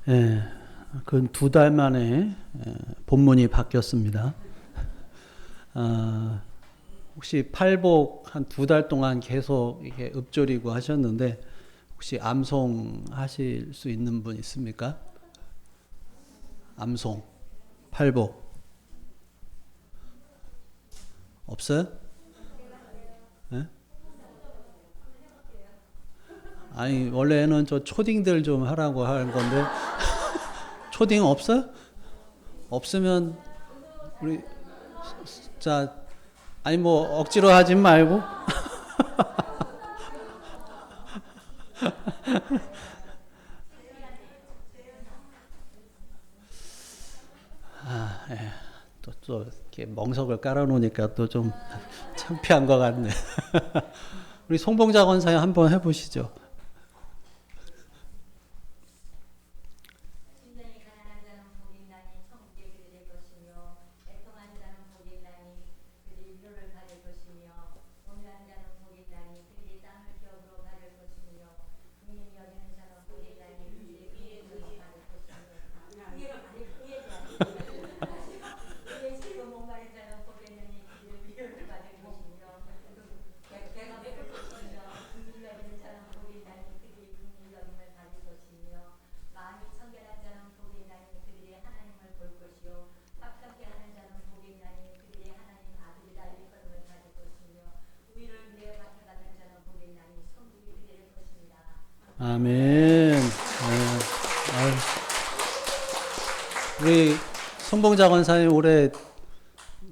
예, 그 2달 만에 본문이 바뀌었습니다. 혹시 팔복 한 2달 동안 계속 이렇게 읊조리고 하셨는데 혹시 암송 하실 수 있는 분 있습니까? 암송, 팔복 없어요? 예? 아니 원래는 저 초딩들 좀 하라고 하는 건데 초딩 없어? 없으면 우리 자 아니 뭐 억지로 하진 말고 또 이렇게 멍석을 깔아놓으니까 또 좀 창피한 것 같네. 우리 송봉자 권사님 한번 해보시죠. 아멘. 우리 송봉자 권사님 올해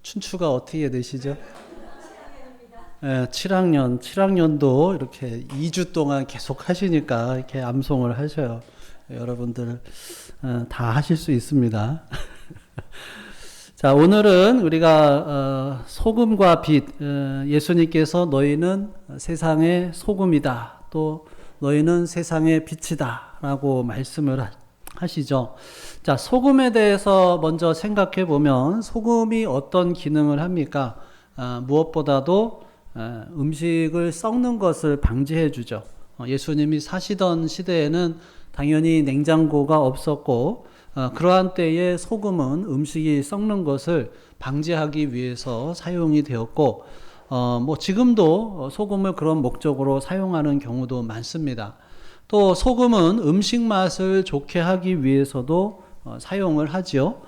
춘추가 어떻게 되시죠? 7학년도 이렇게 2주 동안 계속 하시니까 이렇게 암송을 하셔요. 여러분들 다 하실 수 있습니다. 자, 오늘은 우리가 소금과 빛, 예수님께서 너희는 세상의 소금이다. 또 너희는 세상의 빛이다. 라고 말씀을 하시죠. 자, 소금에 대해서 먼저 생각해 보면 소금이 어떤 기능을 합니까? 무엇보다도 음식을 썩는 것을 방지해 주죠. 예수님이 사시던 시대에는 당연히 냉장고가 없었고 그러한 때에 소금은 음식이 썩는 것을 방지하기 위해서 사용이 되었고 뭐 지금도 소금을 그런 목적으로 사용하는 경우도 많습니다. 또 소금은 음식 맛을 좋게 하기 위해서도 사용을 하지요.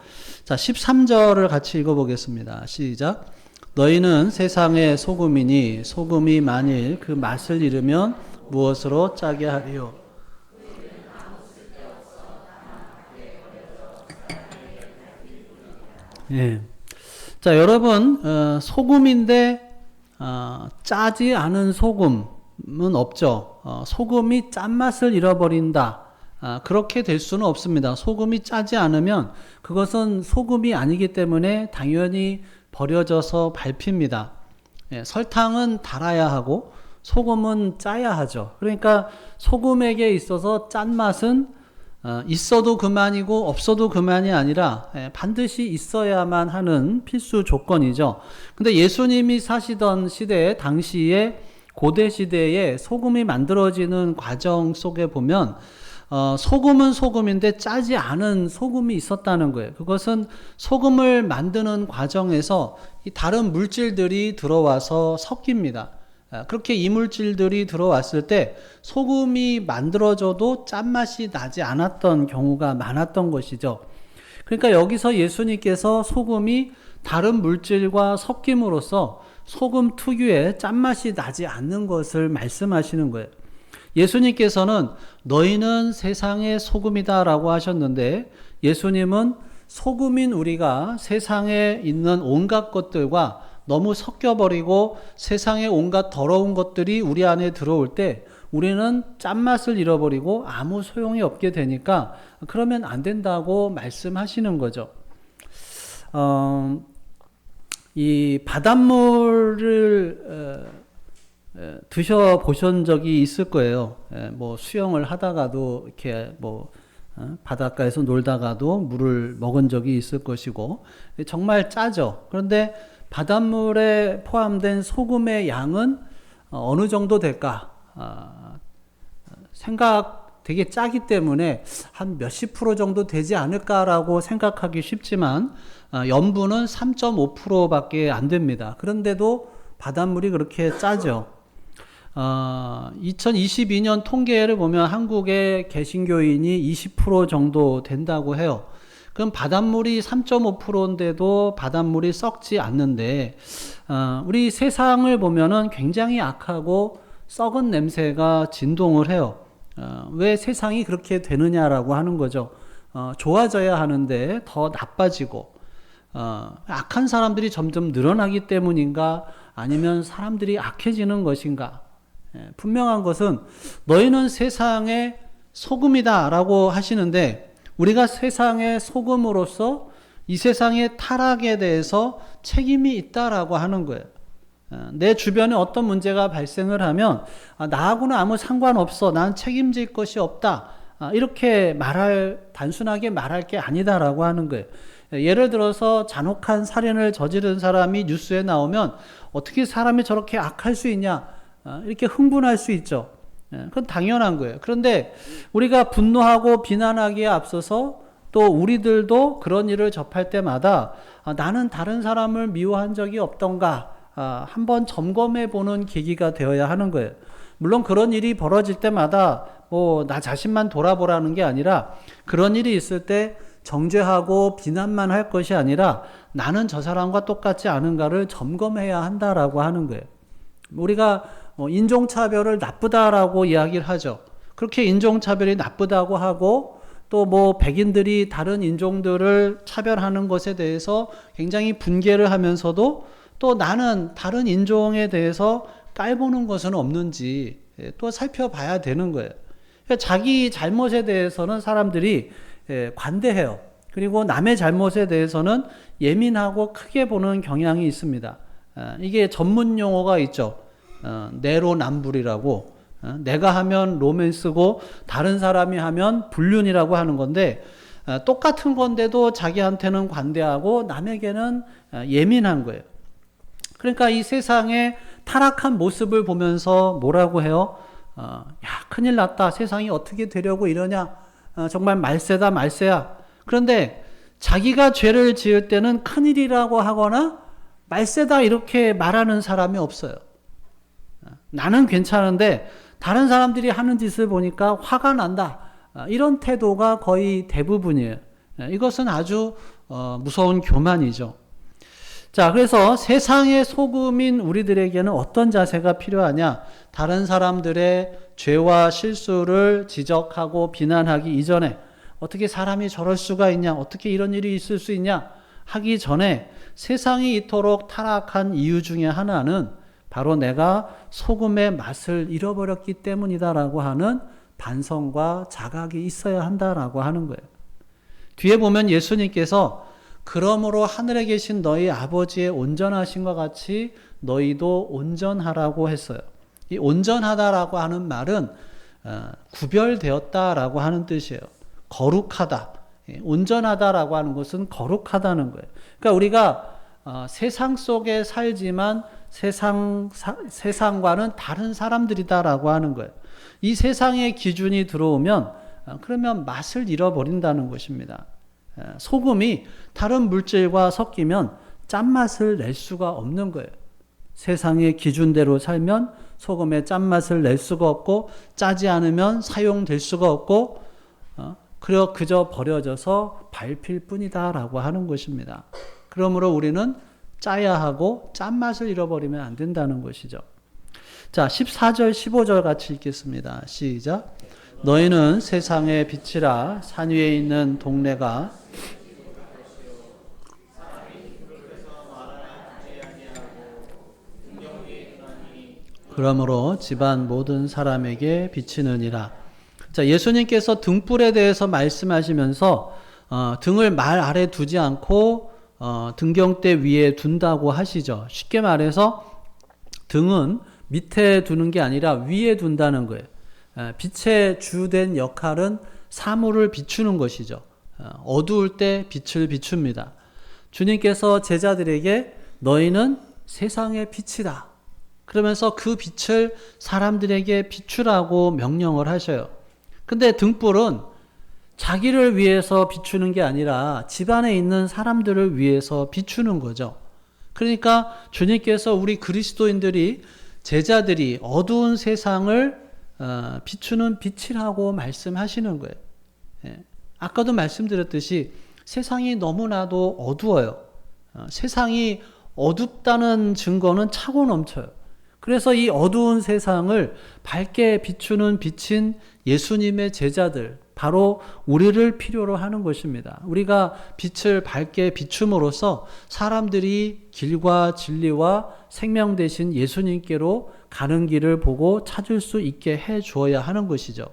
자, 13절을 같이 읽어보겠습니다. 시작. 너희는 세상의 소금이니 소금이 만일 그 맛을 잃으면 무엇으로 짜게 하리요? 예. 자, 여러분, 소금인데 짜지 않은 소금은 없죠. 소금이 짠맛을 잃어버린다. 그렇게 될 수는 없습니다. 소금이 짜지 않으면 그것은 소금이 아니기 때문에 당연히 버려져서 밟힙니다. 예, 설탕은 달아야 하고 소금은 짜야 하죠. 그러니까 소금에게 있어서 짠맛은 있어도 그만이고 없어도 그만이 아니라 반드시 있어야만 하는 필수 조건이죠. 근데 예수님이 사시던 시대 당시에 고대 시대에 소금이 만들어지는 과정 속에 보면 소금은 소금인데 짜지 않은 소금이 있었다는 거예요. 그것은 소금을 만드는 과정에서 이 다른 물질들이 들어와서 섞입니다. 그렇게 이물질들이 들어왔을 때 소금이 만들어져도 짠맛이 나지 않았던 경우가 많았던 것이죠. 그러니까 여기서 예수님께서 소금이 다른 물질과 섞임으로써 소금 특유의 짠맛이 나지 않는 것을 말씀하시는 거예요. 예수님께서는 너희는 세상의 소금이다 라고 하셨는데 예수님은 소금인 우리가 세상에 있는 온갖 것들과 너무 섞여버리고 세상의 온갖 더러운 것들이 우리 안에 들어올 때 우리는 짠맛을 잃어버리고 아무 소용이 없게 되니까 그러면 안 된다고 말씀하시는 거죠. 이 바닷물을 드셔보신 적이 있을 거예요. 뭐 수영을 하다가도 이렇게 뭐 바닷가에서 놀다가도 물을 먹은 적이 있을 것이고 정말 짜죠. 그런데 바닷물에 포함된 소금의 양은 어느 정도 될까? 생각 되게 짜기 때문에 한 몇십 프로 정도 되지 않을까라고 생각하기 쉽지만 염분은 3.5%밖에 안 됩니다. 그런데도 바닷물이 그렇게 짜죠. 2022년 통계를 보면 한국의 개신교인이 20% 정도 된다고 해요. 그럼 바닷물이 3.5%인데도 바닷물이 썩지 않는데, 우리 세상을 보면은 굉장히 악하고 썩은 냄새가 진동을 해요. 왜 세상이 그렇게 되느냐라고 하는 거죠. 좋아져야 하는데 더 나빠지고, 악한 사람들이 점점 늘어나기 때문인가, 아니면 사람들이 악해지는 것인가. 분명한 것은 너희는 세상의 소금이다 라고 하시는데, 우리가 세상의 소금으로서 이 세상의 타락에 대해서 책임이 있다라고 하는 거예요. 내 주변에 어떤 문제가 발생을 하면 나하고는 아무 상관없어, 난 책임질 것이 없다, 이렇게 단순하게 말할 게 아니다라고 하는 거예요. 예를 들어서 잔혹한 살인을 저지른 사람이 뉴스에 나오면 어떻게 사람이 저렇게 악할 수 있냐, 이렇게 흥분할 수 있죠. 그건 당연한 거예요. 그런데 우리가 분노하고 비난하기에 앞서서 또 우리들도 그런 일을 접할 때마다 나는 다른 사람을 미워한 적이 없던가 한번 점검해 보는 계기가 되어야 하는 거예요. 물론 그런 일이 벌어질 때마다 나 자신만 돌아보라는 게 아니라, 그런 일이 있을 때 정죄하고 비난만 할 것이 아니라 나는 저 사람과 똑같지 않은가를 점검해야 한다라고 하는 거예요. 우리가 인종차별을 나쁘다라고 이야기를 하죠. 그렇게 인종차별이 나쁘다고 하고, 또 백인들이 다른 인종들을 차별하는 것에 대해서 굉장히 분개를 하면서도 또 나는 다른 인종에 대해서 깔보는 것은 없는지 또 살펴봐야 되는 거예요. 그러니까 자기 잘못에 대해서는 사람들이 관대해요. 그리고 남의 잘못에 대해서는 예민하고 크게 보는 경향이 있습니다. 이게 전문 용어가 있죠. 내로남불이라고. 내가 하면 로맨스고 다른 사람이 하면 불륜이라고 하는 건데, 똑같은 건데도 자기한테는 관대하고 남에게는 예민한 거예요. 그러니까 이 세상의 타락한 모습을 보면서 뭐라고 해요? 큰일 났다, 세상이 어떻게 되려고 이러냐, 정말 말세다 말세야. 그런데 자기가 죄를 지을 때는 큰일이라고 하거나 말세다 이렇게 말하는 사람이 없어요. 나는 괜찮은데 다른 사람들이 하는 짓을 보니까 화가 난다, 이런 태도가 거의 대부분이에요. 이것은 아주 무서운 교만이죠. 자, 그래서 세상의 소금인 우리들에게는 어떤 자세가 필요하냐? 다른 사람들의 죄와 실수를 지적하고 비난하기 이전에 어떻게 사람이 저럴 수가 있냐, 어떻게 이런 일이 있을 수 있냐 하기 전에, 세상이 이토록 타락한 이유 중에 하나는 바로 내가 소금의 맛을 잃어버렸기 때문이다라고 하는 반성과 자각이 있어야 한다라고 하는 거예요. 뒤에 보면 예수님께서 그러므로 하늘에 계신 너희 아버지의 온전하신 것 같이 너희도 온전하라고 했어요. 이 온전하다라고 하는 말은 구별되었다라고 하는 뜻이에요. 거룩하다. 온전하다라고 하는 것은 거룩하다는 거예요. 그러니까 우리가 세상 속에 살지만 세상과는 다른 사람들이다라고 하는 거예요. 이 세상의 기준이 들어오면 그러면 맛을 잃어버린다는 것입니다. 소금이 다른 물질과 섞이면 짠맛을 낼 수가 없는 거예요. 세상의 기준대로 살면 소금의 짠맛을 낼 수가 없고, 짜지 않으면 사용될 수가 없고, 그저 버려져서 밟힐 뿐이다라고 하는 것입니다. 그러므로 우리는 짜야 하고 짠맛을 잃어버리면 안 된다는 것이죠. 자, 14절 15절 같이 읽겠습니다. 시작. 너희는 세상의 빛이라. 산 위에 있는 동네가 그러므로 집안 모든 사람에게 비치느니라. 자, 예수님께서 등불에 대해서 말씀하시면서 등을 말 아래 두지 않고 등경대 위에 둔다고 하시죠. 쉽게 말해서 등은 밑에 두는 게 아니라 위에 둔다는 거예요. 빛의 주된 역할은 사물을 비추는 것이죠. 어두울 때 빛을 비춥니다. 주님께서 제자들에게 너희는 세상의 빛이다, 그러면서 그 빛을 사람들에게 비추라고 명령을 하셔요. 근데 등불은 자기를 위해서 비추는 게 아니라 집안에 있는 사람들을 위해서 비추는 거죠. 그러니까 주님께서 우리 그리스도인들이, 제자들이 어두운 세상을 비추는 빛이라고 말씀하시는 거예요. 예. 아까도 말씀드렸듯이 세상이 너무나도 어두워요. 세상이 어둡다는 증거는 차고 넘쳐요. 그래서 이 어두운 세상을 밝게 비추는 빛인 예수님의 제자들, 바로 우리를 필요로 하는 것입니다. 우리가 빛을 밝게 비춤으로써 사람들이 길과 진리와 생명 되신 예수님께로 가는 길을 보고 찾을 수 있게 해 주어야 하는 것이죠.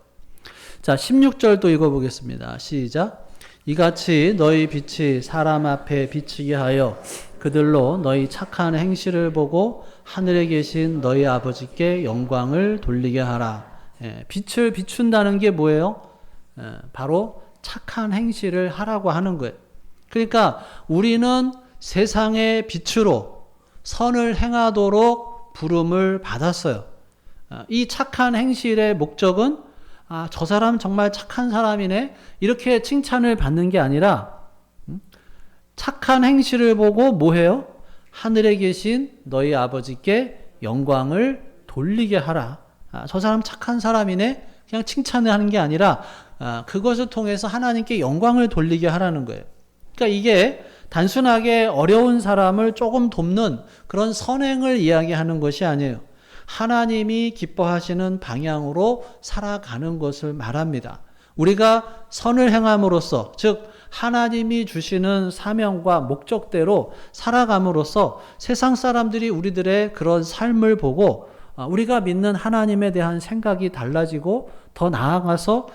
자, 16절도 읽어보겠습니다. 시작. 이같이 너희 빛이 사람 앞에 비치게 하여 그들로 너희 착한 행실을 보고 하늘에 계신 너희 아버지께 영광을 돌리게 하라. 빛을 비춘다는 게 뭐예요? 바로 착한 행실을 하라고 하는 거예요. 그러니까 우리는 세상의 빛으로 선을 행하도록 부름을 받았어요. 이 착한 행실의 목적은 저 사람 정말 착한 사람이네, 이렇게 칭찬을 받는 게 아니라 착한 행실을 보고 뭐 해요? 하늘에 계신 너희 아버지께 영광을 돌리게 하라. 저 사람 착한 사람이네, 그냥 칭찬을 하는 게 아니라 그것을 통해서 하나님께 영광을 돌리게 하라는 거예요. 그러니까 이게 단순하게 어려운 사람을 조금 돕는 그런 선행을 이야기하는 것이 아니에요. 하나님이 기뻐하시는 방향으로 살아가는 것을 말합니다. 우리가 선을 행함으로써, 즉 하나님이 주시는 사명과 목적대로 살아감으로써 세상 사람들이 우리들의 그런 삶을 보고 우리가 믿는 하나님에 대한 생각이 달라지고, 더 나아가서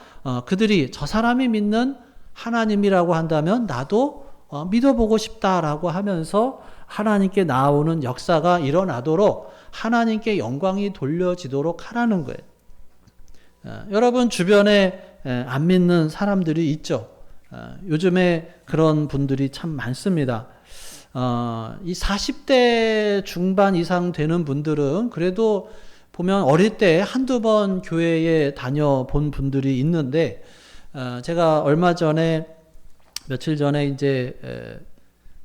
그들이 저 사람이 믿는 하나님이라고 한다면 나도 믿어보고 싶다라고 하면서 하나님께 나아오는 역사가 일어나도록 하나님께 영광이 돌려지도록 하라는 거예요. 여러분 주변에 안 믿는 사람들이 있죠. 요즘에 그런 분들이 참 많습니다. 이 40대 중반 이상 되는 분들은 그래도 보면 어릴 때 한두 번 교회에 다녀본 분들이 있는데, 제가 얼마 전에, 며칠 전에 이제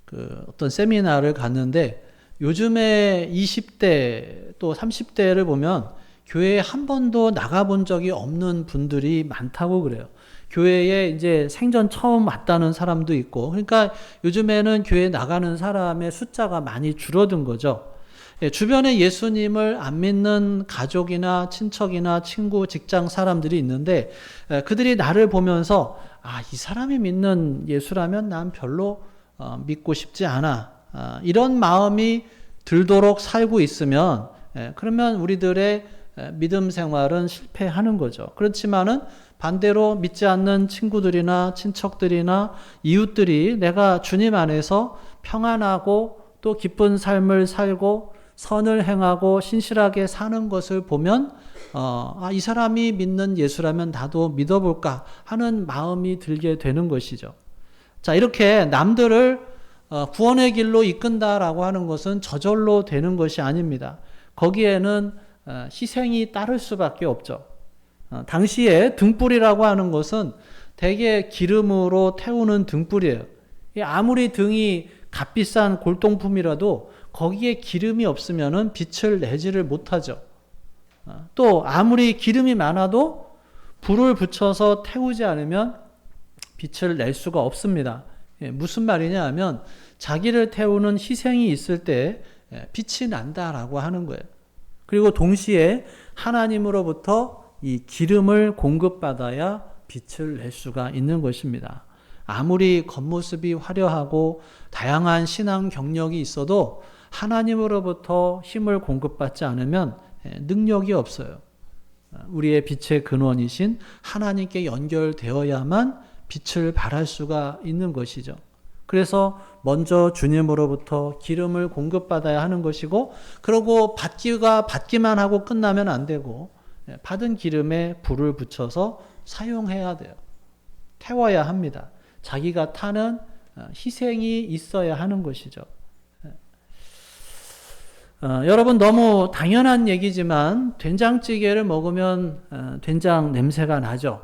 그 어떤 세미나를 갔는데, 요즘에 20대 또 30대를 보면 교회에 한 번도 나가본 적이 없는 분들이 많다고 그래요. 교회에 이제 생전 처음 왔다는 사람도 있고, 그러니까 요즘에는 교회 나가는 사람의 숫자가 많이 줄어든 거죠. 주변에 예수님을 안 믿는 가족이나 친척이나 친구, 직장 사람들이 있는데, 그들이 나를 보면서 이 사람이 믿는 예수라면 난 별로 믿고 싶지 않아, 이런 마음이 들도록 살고 있으면, 그러면 우리들의 믿음 생활은 실패하는 거죠. 그렇지만은 반대로 믿지 않는 친구들이나 친척들이나 이웃들이 내가 주님 안에서 평안하고 또 기쁜 삶을 살고 선을 행하고 신실하게 사는 것을 보면 이 사람이 믿는 예수라면 나도 믿어볼까 하는 마음이 들게 되는 것이죠. 자, 이렇게 남들을 구원의 길로 이끈다라고 하는 것은 저절로 되는 것이 아닙니다. 거기에는 희생이 따를 수밖에 없죠. 당시에 등불이라고 하는 것은 대개 기름으로 태우는 등불이에요. 아무리 등이 값비싼 골동품이라도 거기에 기름이 없으면 빛을 내지를 못하죠. 또 아무리 기름이 많아도 불을 붙여서 태우지 않으면 빛을 낼 수가 없습니다. 무슨 말이냐 하면 자기를 태우는 희생이 있을 때 빛이 난다라고 하는 거예요. 그리고 동시에 하나님으로부터 이 기름을 공급받아야 빛을 낼 수가 있는 것입니다. 아무리 겉모습이 화려하고 다양한 신앙 경력이 있어도 하나님으로부터 힘을 공급받지 않으면 능력이 없어요. 우리의 빛의 근원이신 하나님께 연결되어야만 빛을 발할 수가 있는 것이죠. 그래서 먼저 주님으로부터 기름을 공급받아야 하는 것이고, 그리고 받기만 하고 끝나면 안 되고 받은 기름에 불을 붙여서 사용해야 돼요. 태워야 합니다. 자기가 타는 희생이 있어야 하는 것이죠. 여러분, 너무 당연한 얘기지만 된장찌개를 먹으면 된장 냄새가 나죠.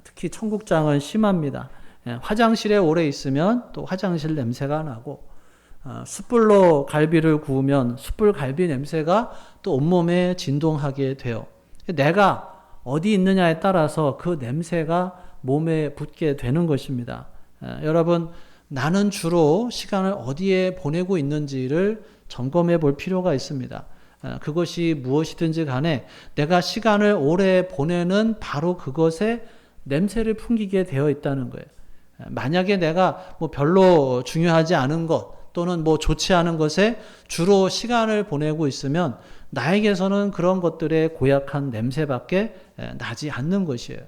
특히 청국장은 심합니다. 화장실에 오래 있으면 또 화장실 냄새가 나고, 숯불로 갈비를 구우면 숯불 갈비 냄새가 또 온몸에 진동하게 돼요. 내가 어디 있느냐에 따라서 그 냄새가 몸에 붙게 되는 것입니다. 여러분, 나는 주로 시간을 어디에 보내고 있는지를 점검해 볼 필요가 있습니다. 그것이 무엇이든지 간에 내가 시간을 오래 보내는 바로 그것에 냄새를 풍기게 되어 있다는 거예요. 만약에 내가 뭐 별로 중요하지 않은 것 또는 뭐 좋지 않은 것에 주로 시간을 보내고 있으면 나에게서는 그런 것들의 고약한 냄새밖에 나지 않는 것이에요.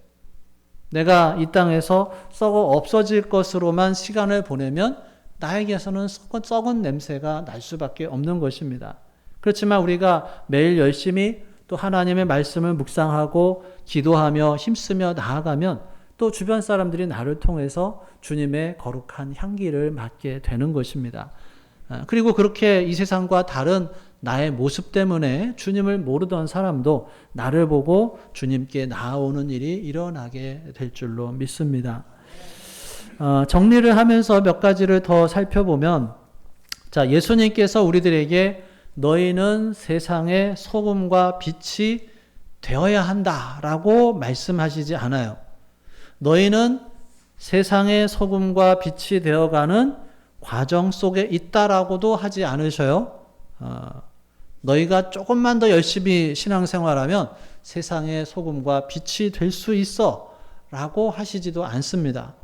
내가 이 땅에서 썩어 없어질 것으로만 시간을 보내면 나에게서는 썩은 냄새가 날 수밖에 없는 것입니다. 그렇지만 우리가 매일 열심히 또 하나님의 말씀을 묵상하고 기도하며 힘쓰며 나아가면 또 주변 사람들이 나를 통해서 주님의 거룩한 향기를 맡게 되는 것입니다. 그리고 그렇게 이 세상과 다른 나의 모습 때문에 주님을 모르던 사람도 나를 보고 주님께 나아오는 일이 일어나게 될 줄로 믿습니다. 정리를 하면서 몇 가지를 더 살펴보면, 자, 예수님께서 우리들에게 너희는 세상의 소금과 빛이 되어야 한다라고 말씀하시지 않아요. 너희는 세상의 소금과 빛이 되어가는 과정 속에 있다라고도 하지 않으셔요. 너희가 조금만 더 열심히 신앙생활하면 세상의 소금과 빛이 될 수 있어 라고 하시지도 않습니다.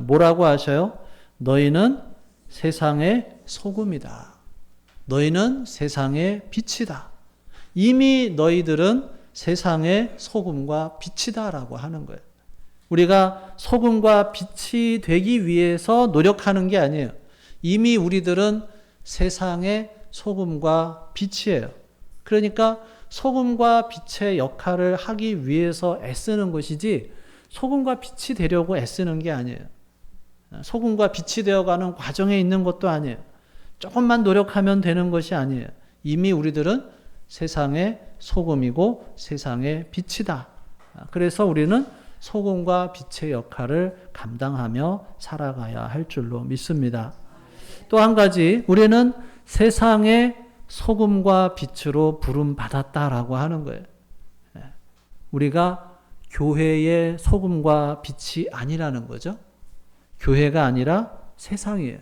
뭐라고 하셔요? 너희는 세상의 소금이다. 너희는 세상의 빛이다. 이미 너희들은 세상의 소금과 빛이다 라고 하는 거예요. 우리가 소금과 빛이 되기 위해서 노력하는 게 아니에요. 이미 우리들은 세상의 소금과 빛이에요. 그러니까 소금과 빛의 역할을 하기 위해서 애쓰는 것이지 소금과 빛이 되려고 애쓰는 게 아니에요. 소금과 빛이 되어가는 과정에 있는 것도 아니에요. 조금만 노력하면 되는 것이 아니에요. 이미 우리들은 세상의 소금이고 세상의 빛이다. 그래서 우리는 소금과 빛의 역할을 감당하며 살아가야 할 줄로 믿습니다. 또 한 가지, 우리는 세상의 소금과 빛으로 부름받았다라고 하는 거예요. 우리가 교회의 소금과 빛이 아니라는 거죠. 교회가 아니라 세상이에요.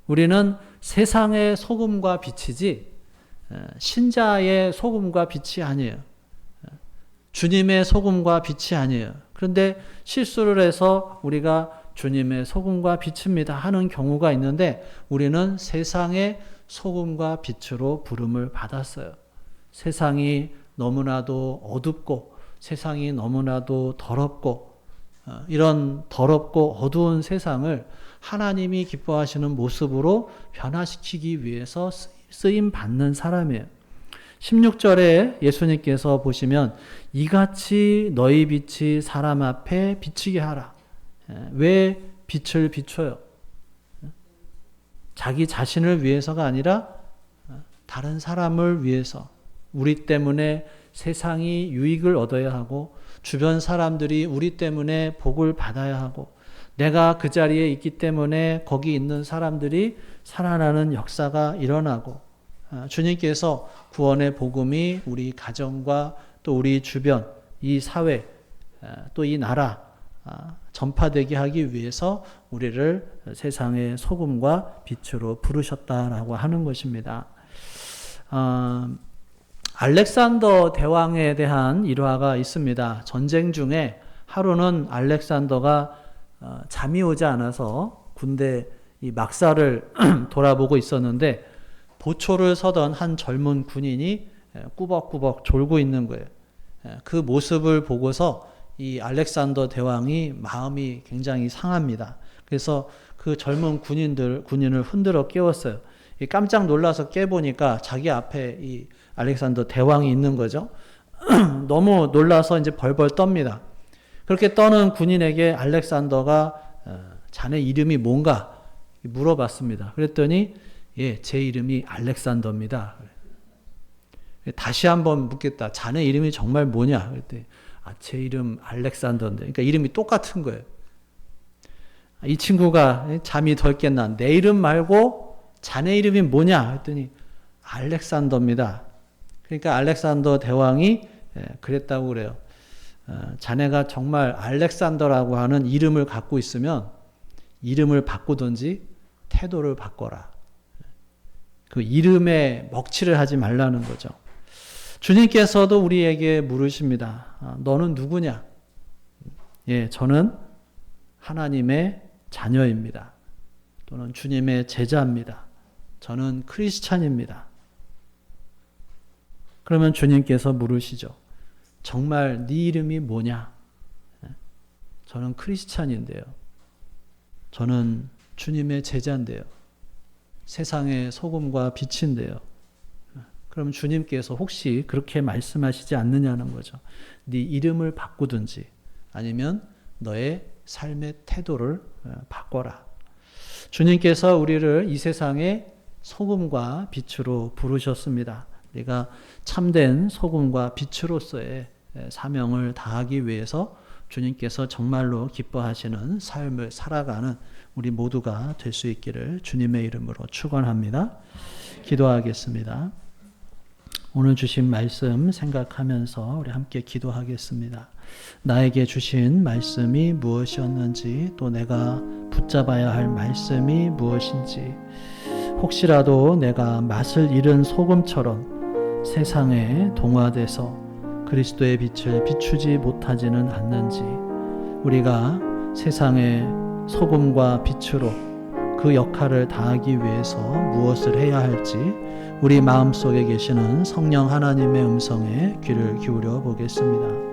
우리는 세상의 소금과 빛이지 신자의 소금과 빛이 아니에요. 주님의 소금과 빛이 아니에요. 그런데 실수를 해서 우리가 주님의 소금과 빛입니다 하는 경우가 있는데 우리는 세상의 소금과 빛으로 부름을 받았어요. 세상이 너무나도 어둡고 세상이 너무나도 더럽고 이런 더럽고 어두운 세상을 하나님이 기뻐하시는 모습으로 변화시키기 위해서 쓰임받는 사람이에요. 16절에 예수님께서 보시면 이같이 너희 빛이 사람 앞에 비치게 하라. 왜 빛을 비춰요? 자기 자신을 위해서가 아니라 다른 사람을 위해서, 우리 때문에 세상이 유익을 얻어야 하고 주변 사람들이 우리 때문에 복을 받아야 하고 내가 그 자리에 있기 때문에 거기 있는 사람들이 살아나는 역사가 일어나고 주님께서 구원의 복음이 우리 가정과 또 우리 주변, 이 사회, 또 이 나라 전파되게 하기 위해서 우리를 세상의 소금과 빛으로 부르셨다라고 하는 것입니다. 알렉산더 대왕에 대한 일화가 있습니다. 전쟁 중에 하루는 알렉산더가 잠이 오지 않아서 군대 이 막사를 돌아보고 있었는데 보초를 서던 한 젊은 군인이 꾸벅꾸벅 졸고 있는 거예요. 그 모습을 보고서 이 알렉산더 대왕이 마음이 굉장히 상합니다. 그래서 그 젊은 군인을 흔들어 깨웠어요. 깜짝 놀라서 깨보니까 자기 앞에 이 알렉산더 대왕이 있는 거죠. 너무 놀라서 이제 벌벌 떱니다. 그렇게 떠는 군인에게 알렉산더가 자네 이름이 뭔가 물어봤습니다. 그랬더니 예, 제 이름이 알렉산더입니다. 다시 한번 묻겠다. 자네 이름이 정말 뭐냐? 그랬더니 제 이름 알렉산더인데. 그러니까 이름이 똑같은 거예요. 이 친구가 잠이 덜 깼나? 내 이름 말고 자네 이름이 뭐냐? 했더니 알렉산더입니다. 그러니까 알렉산더 대왕이 그랬다고 그래요. 자네가 정말 알렉산더라고 하는 이름을 갖고 있으면 이름을 바꾸든지 태도를 바꿔라. 그 이름에 먹칠을 하지 말라는 거죠. 주님께서도 우리에게 물으십니다. 너는 누구냐? 저는 하나님의 자녀입니다. 또는 주님의 제자입니다. 저는 크리스찬입니다. 그러면 주님께서 물으시죠. 정말 네 이름이 뭐냐? 저는 크리스찬인데요. 저는 주님의 제자인데요. 세상의 소금과 빛인데요. 그럼 주님께서 혹시 그렇게 말씀하시지 않느냐는 거죠. 네 이름을 바꾸든지 아니면 너의 삶의 태도를 바꿔라. 주님께서 우리를 이 세상의 소금과 빛으로 부르셨습니다. 우리가 참된 소금과 빛으로서의 사명을 다하기 위해서 주님께서 정말로 기뻐하시는 삶을 살아가는 우리 모두가 될 수 있기를 주님의 이름으로 축원합니다. 기도하겠습니다. 오늘 주신 말씀 생각하면서 우리 함께 기도하겠습니다. 나에게 주신 말씀이 무엇이었는지, 또 내가 붙잡아야 할 말씀이 무엇인지, 혹시라도 내가 맛을 잃은 소금처럼 세상에 동화돼서 그리스도의 빛을 비추지 못하지는 않는지, 우리가 세상의 소금과 빛으로 그 역할을 다하기 위해서 무엇을 해야 할지 우리 마음속에 계시는 성령 하나님의 음성에 귀를 기울여 보겠습니다.